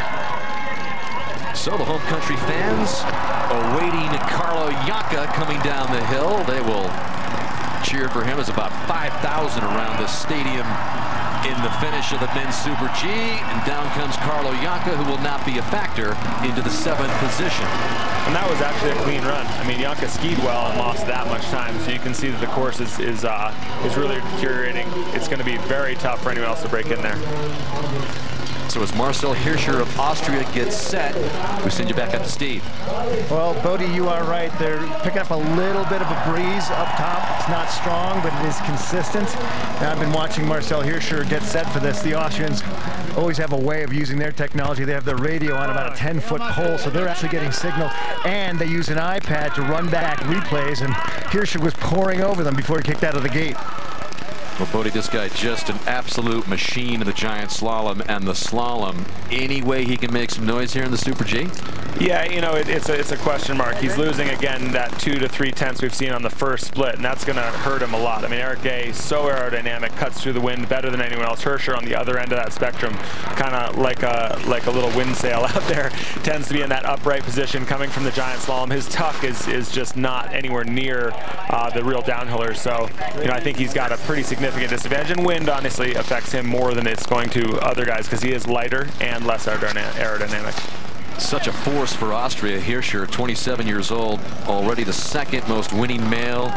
So the home country fans awaiting Carlo Ianca coming down the hill. They will cheer for him. There's about 5,000 around the stadium in the finish of the men's Super G, and down comes Carlo Ianca, who will not be a factor into the 7th position. And that was actually a clean run. I mean, Ianca skied well and lost that much time, so you can see that the course is really deteriorating. It's going to be very tough for anyone else to break in there. So as Marcel Hirscher of Austria gets set, we send you back up to Steve. Well, Bodie, you are right. They're picking up a little bit of a breeze up top. It's not strong, but it is consistent. Now, I've been watching Marcel Hirscher get set for this. The Austrians always have a way of using their technology. They have their radio on about a 10-foot pole, so they're actually getting signal, and they use an iPad to run back replays, and Hirscher was pouring over them before he kicked out of the gate. Well, Bodie, this guy just an absolute machine in the giant slalom and the slalom. Any way he can make some noise here in the Super G? Yeah, you know, it's a question mark. He's losing again that 2 to 3 tenths we've seen on the first split, and that's going to hurt him a lot. I mean, Eric Gay, so aerodynamic, cuts through the wind better than anyone else. Hirscher on the other end of that spectrum, kind of like a little wind sail out there, tends to be in that upright position coming from the giant slalom. His tuck is just not anywhere near the real downhillers. So, you know, I think he's got a pretty significant disadvantage, and wind honestly affects him more than it's going to other guys because he is lighter and less aerodynamic. Such a force for Austria. Hirscher, 27 years old, already the 2nd most winning male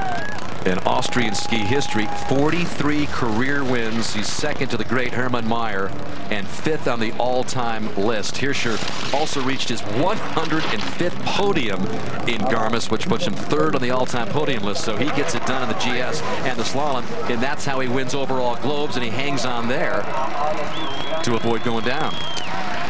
in Austrian ski history. 43 career wins. He's 2nd to the great Hermann Maier and 5th on the all-time list. Hirscher also reached his 105th podium in Garmisch, which puts him 3rd on the all-time podium list. So he gets it done in the GS and the slalom, and that's how he wins overall globes, and he hangs on there to avoid going down.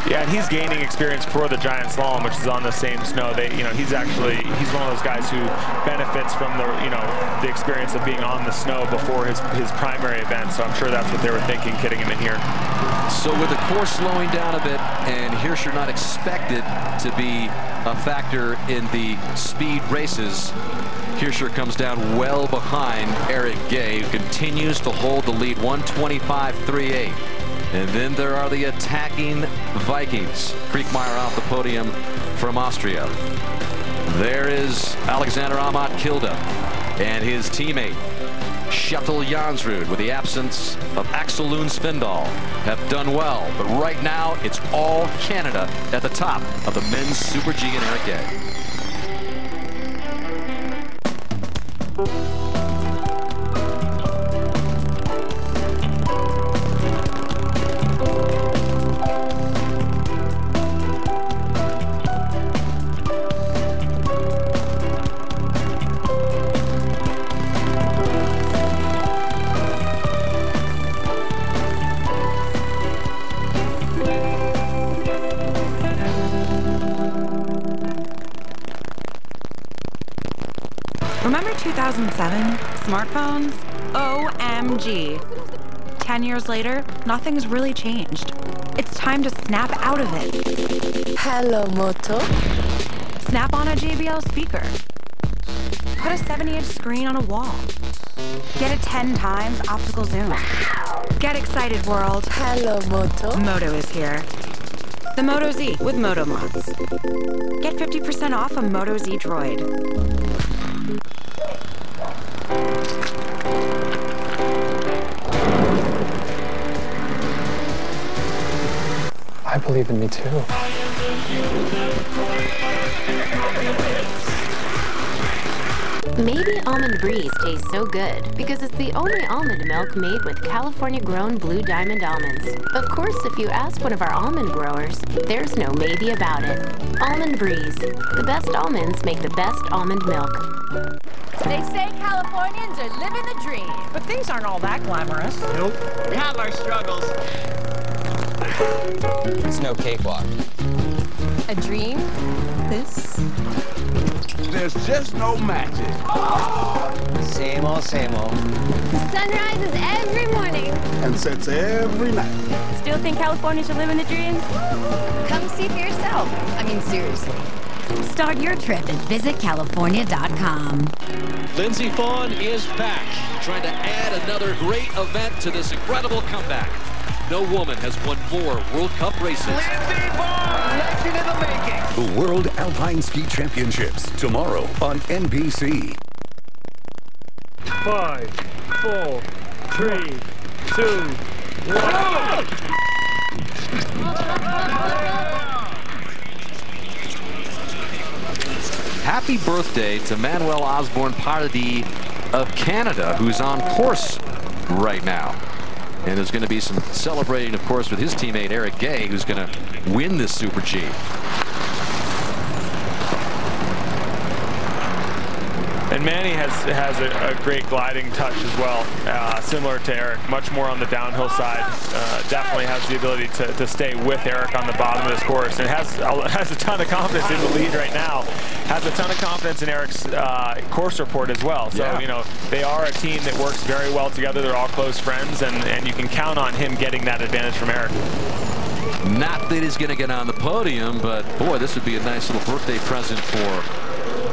Yeah, and he's gaining experience for the giant slalom, which is on the same snow. He's one of those guys who benefits from the experience of being on the snow before his primary event. So I'm sure that's what they were thinking, getting him in here. So with the course slowing down a bit and Hirscher not expected to be a factor in the speed races, Hirscher comes down well behind Eric Gay, who continues to hold the lead, 125.38. And then there are the attacking Vikings. Kriegmeier off the podium from Austria. There is Alexander Amat Kilde and his teammate Kjetil Jansrud, with the absence of Axel Lund Svindal, have done well. But right now, it's all Canada at the top of the men's Super G and Eric Gay. Remember 2007? Smartphones? OMG. 10 years later, nothing's really changed. It's time to snap out of it. Hello, Moto. Snap on a JBL speaker. Put a 70-inch screen on a wall. Get a 10 times optical zoom. Get excited, world. Hello, Moto. Moto is here. The Moto Z with Moto Mods. Get 50% off a Moto Z Droid. I believe in me too. Maybe Almond Breeze tastes so good because it's the only almond milk made with California-grown Blue Diamond almonds. Of course, if you ask one of our almond growers, there's no maybe about it. Almond Breeze. The best almonds make the best almond milk. They say Californians are living the dream. But things aren't all that glamorous. Nope. We have our struggles. It's no cakewalk. A dream? This? There's just no magic. Same old, same old. Sun rises every morning. And sets every night. Still think Californians are living the dream? Come see for yourself. I mean, seriously. Start your trip at visitcalifornia.com. Lindsey Vonn is back, trying to add another great event to this incredible comeback. No woman has won more World Cup races. Lindsey Vonn, legend in the making. The World Alpine Ski Championships, tomorrow on NBC. 5, 4, 3, 2, 1. Happy birthday to Manuel Osborne Paradis of Canada, who's on course right now. And there's going to be some celebrating, of course, with his teammate Eric Gay, who's going to win this Super G. And Manny has a great gliding touch as well, similar to Eric, much more on the downhill side. Definitely has the ability to stay with Eric on the bottom of this course, and has a ton of confidence in the lead right now. Has a ton of confidence in Eric's course report as well. So, yeah, you know, they are a team that works very well together. They're all close friends, and you can count on him getting that advantage from Eric. Not that he's going to get on the podium, but boy, this would be a nice little birthday present for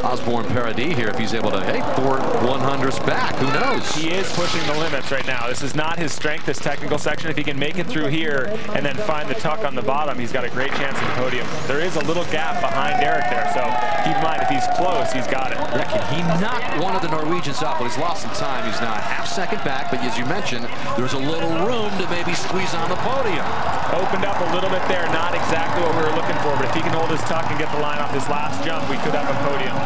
Osborne Paradis here if he's able to, hey, 4 100s back. Who knows? He is pushing the limits right now. This is not his strength, this technical section. If he can make it through here and then find the tuck on the bottom, he's got a great chance at the podium. There is a little gap behind Eric there, so keep in mind, if he's close, he's got it. Yeah, can he knock one of the Norwegians off? Well, he's lost some time. He's now a half-second back, but as you mentioned, there's a little room to maybe squeeze on the podium. Opened up a little bit there, not exactly what we were looking for, but if he can hold his tuck and get the line off this last jump, we could have a podium.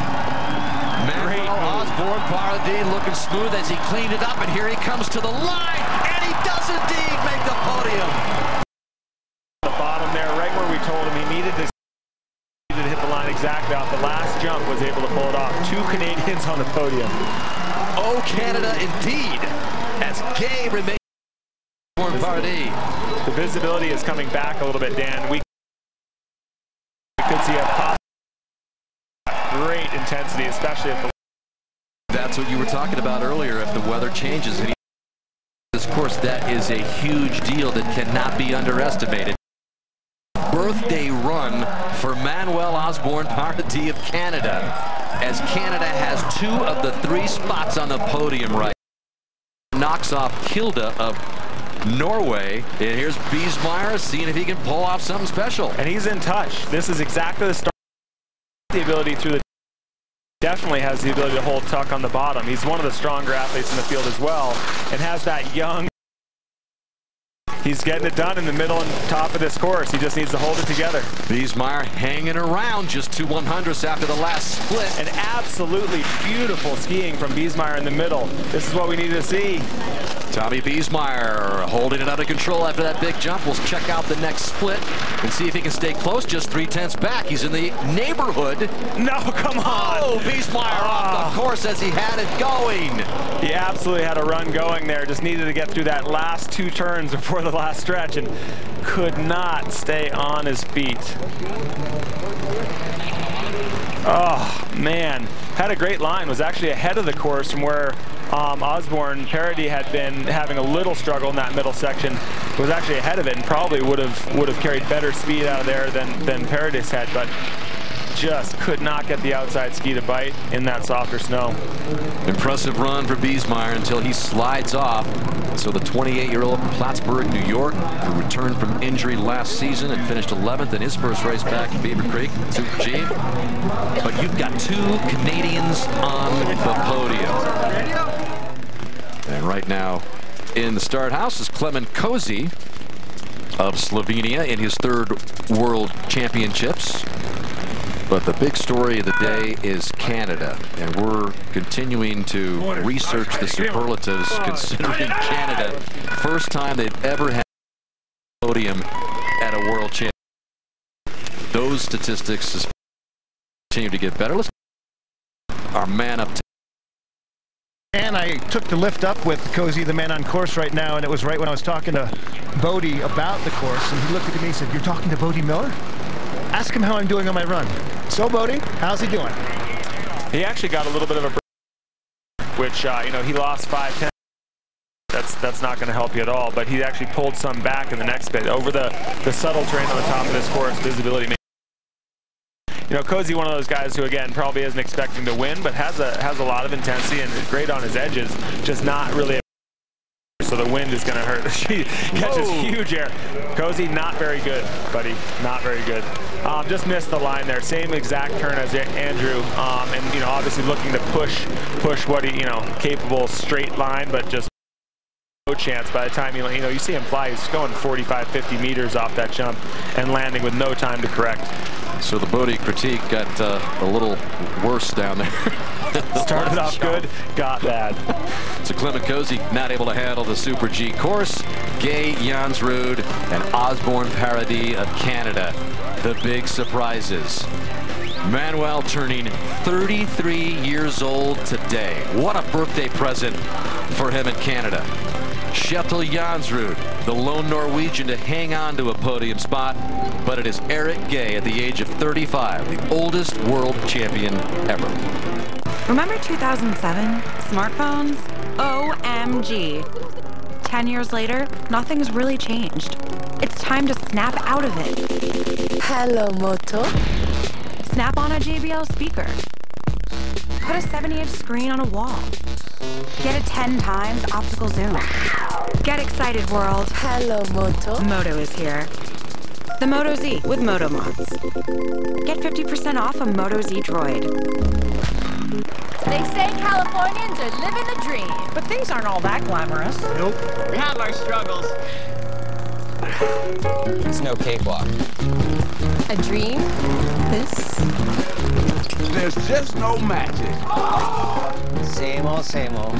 Manuel Osborne Paradis looking smooth as he cleaned it up, and here he comes to the line, and he does indeed make the podium. The bottom there, right where we told him he needed to hit the line exactly off the last jump, was able to pull it off. 2 Canadians on the podium. Oh, Canada indeed, as Gay remains Osborne Paradis. The visibility is coming back a little bit, Dan. We could see a great intensity, especially if the... That's what you were talking about earlier, if the weather changes. And this course, that is a huge deal that cannot be underestimated. Birthday run for Manuel Osborne Paradis of Canada, as Canada has 2 of the 3 spots on the podium right. Knocks off Kilda of Norway, and here's Biesmeyer seeing if he can pull off something special. And he's in touch. This is exactly the start. The ability through the definitely has the ability to hold tuck on the bottom. He's one of the stronger athletes in the field as well, and has that young. He's getting it done in the middle and top of this course. He just needs to hold it together. Biesmeyer hanging around, just 2 100s after the last split. And absolutely beautiful skiing from Biesmeyer in the middle. This is what we need to see. Tommy Biesmeyer holding it under control after that big jump. We'll check out the next split and see if he can stay close. Just 3/10 back. He's in the neighborhood. No, come on. Oh, Biesmeyer off the course as he had it going. He absolutely had a run going there. Just needed to get through that last 2 turns before the last stretch and could not stay on his feet. Oh, man. Had a great line. Was actually ahead of the course from where Osborne Paradis had been having a little struggle in that middle section. Was actually ahead of it and probably would have carried better speed out of there than Paradis had, but just could not get the outside ski to bite in that softer snow. Impressive run for Biesmeyer until he slides off. So the 28-year-old from Plattsburgh, New York, who returned from injury last season and finished 11th in his first race back in Beaver Creek, Super G. But you've got 2 Canadians on the podium. And right now in the start house is Klemen Kozy of Slovenia in his 3rd World Championships. But the big story of the day is Canada, and we're continuing to research the superlatives, considering Canada, first time they've ever had a podium at a World Championship. Those statistics continue to get better. Let's our man up. And I took the lift up with Kozy, the man on course right now, and it was right when I was talking to Bodie about the course, and he looked at me and said, "You're talking to Bodie Miller? Ask him how I'm doing on my run." So, Bodie, how's he doing? He actually got a little bit of a break, which, you know, he lost 5/10. That's not going to help you at all, but he actually pulled some back in the next bit. Over the subtle terrain on the top of this course, visibility. you know, Cozy, one of those guys who, again, probably isn't expecting to win, but has a lot of intensity and is great on his edges, just not really. So the wind is going to hurt. She catches huge air. Cozy, not very good, buddy. Not very good. Just missed the line there. Same exact turn as Andrew, and you know, obviously looking to push what he, you know, capable straight line, but just no chance. By the time you see him fly, he's going 45, 50 meters off that jump and landing with no time to correct. So the Bodie critique got a little worse down there. Started off good, got bad. So Clement Cozy not able to handle the Super G course. Gay Jansrud and Osborne Paradis of Canada, the big surprises. Manuel turning 33 years old today. What a birthday present for him in Canada. Kjetil Jansrud, the lone Norwegian to hang on to a podium spot, but it is Eric Gay at the age of 35, the oldest world champion ever. Remember 2007? Smartphones? OMG. 10 years later, nothing's really changed. It's time to snap out of it. Hello, Moto. Snap on a JBL speaker. Put a 70-inch screen on a wall. Get a 10 times optical zoom. Get excited, world. Hello, Moto. Moto is here. The Moto Z with Moto Mods. Get 50% off a Moto Z Droid. They say Californians are living the dream. But things aren't all that glamorous. Nope. We have our struggles. It's no cakewalk. A dream? This? There's just no magic. Same old, same old.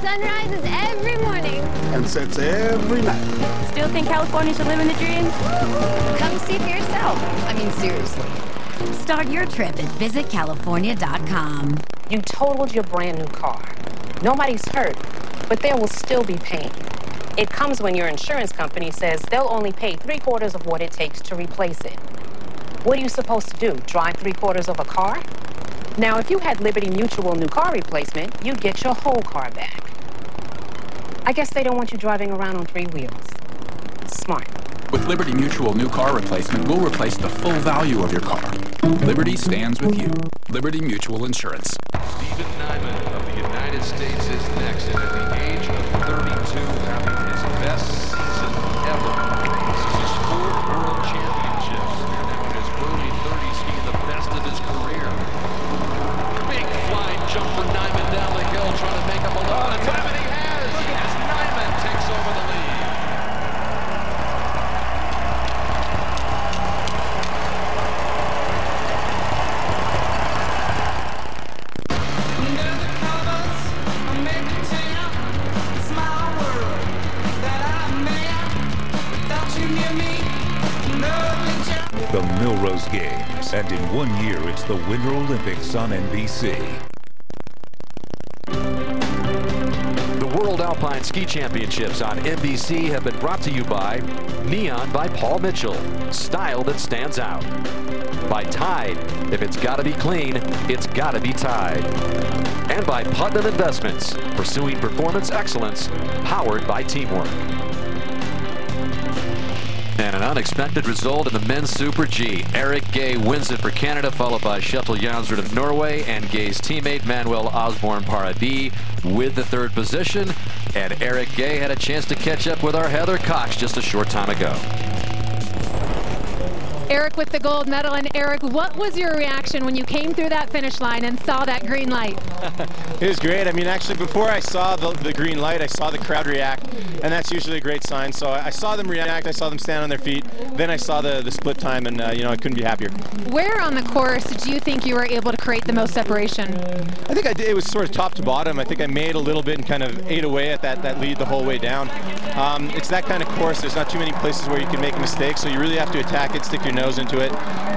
Sun rises every morning. And sets every night. Still think Californians are living the dream? Come see for yourself. I mean, seriously. Start your trip at visitcalifornia.com. You totaled your brand new car. Nobody's hurt, but there will still be pain. It comes when your insurance company says they'll only pay 3/4 of what it takes to replace it. What are you supposed to do? Drive 3/4 of a car? Now, if you had Liberty Mutual new car replacement, you'd get your whole car back. I guess they don't want you driving around on 3 wheels. Smart. With Liberty Mutual new car replacement, we'll replace the full value of your car. Liberty stands with you. Liberty Mutual Insurance. Stephen Nyman of the United States is next, and at the age of 32, having his best season ever. This is his 4th World Championships, and now in his early 30s, being the best of his career. Big flying jump for Nyman down the hill, trying to make up a little bit of time, and he has! As Nyman takes over the lead. The Millrose Games, and in 1 year it's the Winter Olympics on NBC. The World Alpine Ski Championships on NBC have been brought to you by Neon by Paul Mitchell, style that stands out. By Tide, if it's got to be clean, it's got to be Tide. And by Putnam Investments, pursuing performance excellence, powered by teamwork. And an unexpected result in the men's Super G. Eric Gay wins it for Canada, followed by Kjetil Jansrud of Norway, and Gay's teammate Manuel Osborne Paradis with the 3rd position. And Eric Gay had a chance to catch up with our Heather Cox just a short time ago. Eric with the gold medal. And Eric, what was your reaction when you came through that finish line and saw that green light? It was great. I mean, actually, before I saw the green light, I saw the crowd react, and that's usually a great sign. So I saw them react, I saw them stand on their feet, then I saw the split time, and you know, I couldn't be happier. Where on the course do you think you were able to create the most separation? I think I did. It was sort of top to bottom. I think I made a little bit and kind of ate away at that lead the whole way down. It's that kind of course. There's not too many places where you can make a mistake, so you really have to attack it, stick your nose into it,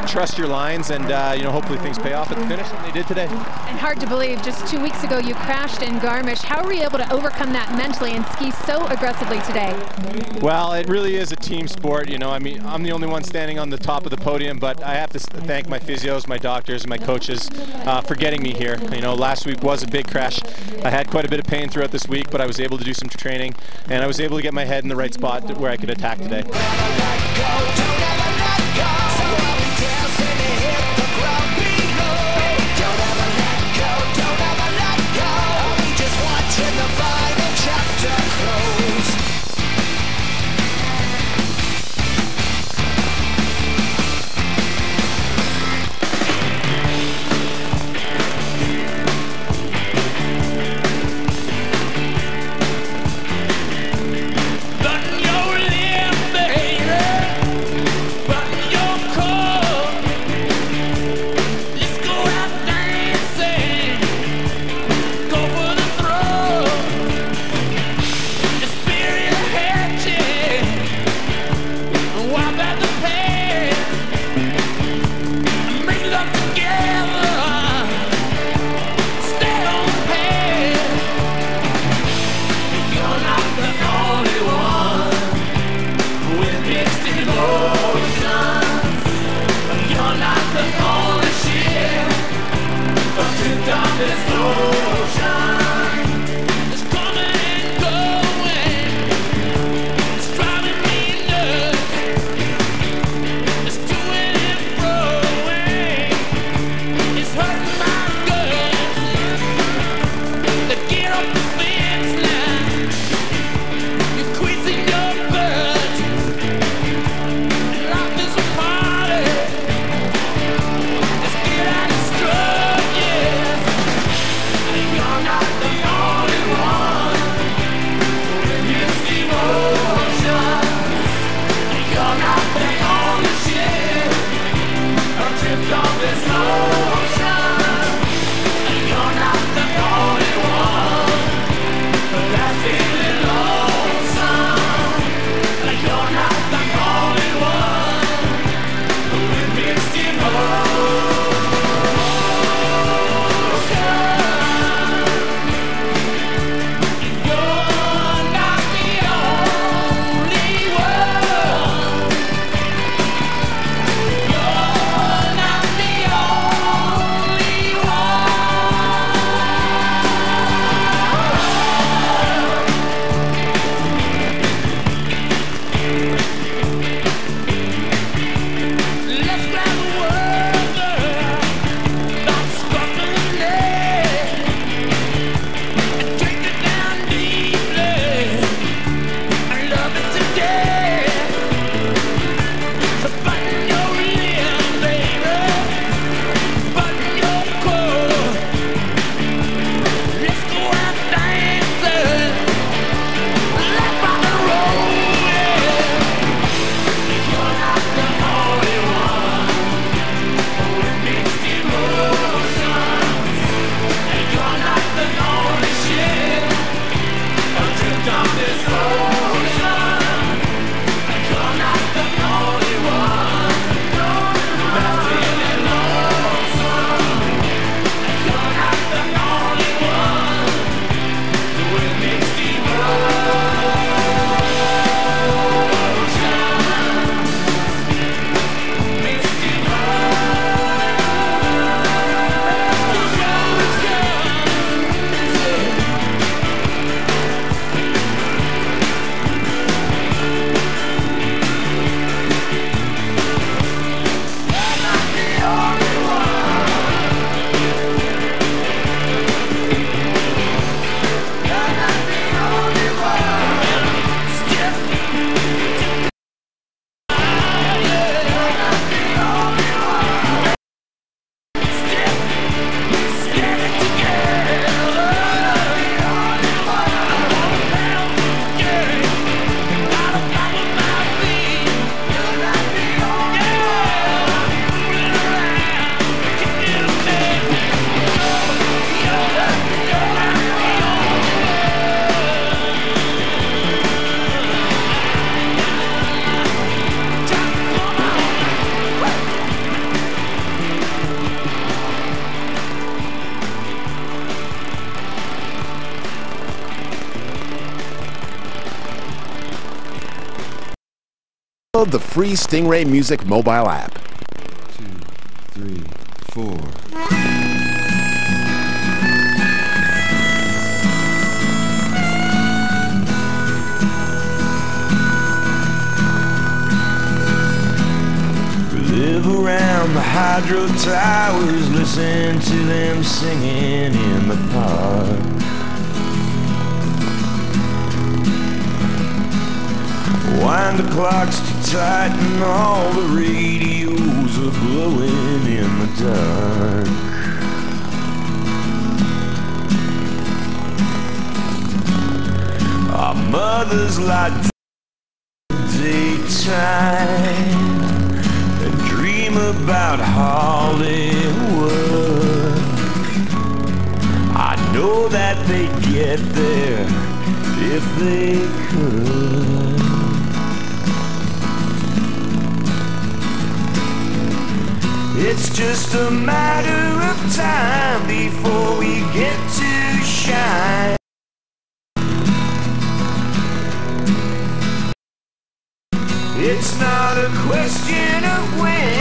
trust your lines, and you know, hopefully things pay off at the finish, and they did today. And hard to believe, just 2 weeks ago you crashed in Garmisch. How were you able to overcome that mentally and ski so aggressively today? Well, it really is a team sport. You know, I mean, I'm the only one standing on the top of the podium, but I have to thank my physios, my doctors, and my coaches for getting me here. You know, last week was a big crash. I had quite a bit of pain throughout this week, but I was able to do some training, and I was able to get my head in the right spot where I could attack today. Download the free Stingray Music mobile app. 2, 3, 4. Live around the hydro towers, listen to them singing in the park. Wind the clocks too tight and all the radios are blowing in the dark. Our mothers lie daytime and dream about Hollywood. I know that they'd get there if they could. It's just a matter of time before we get to shine. It's not a question of when,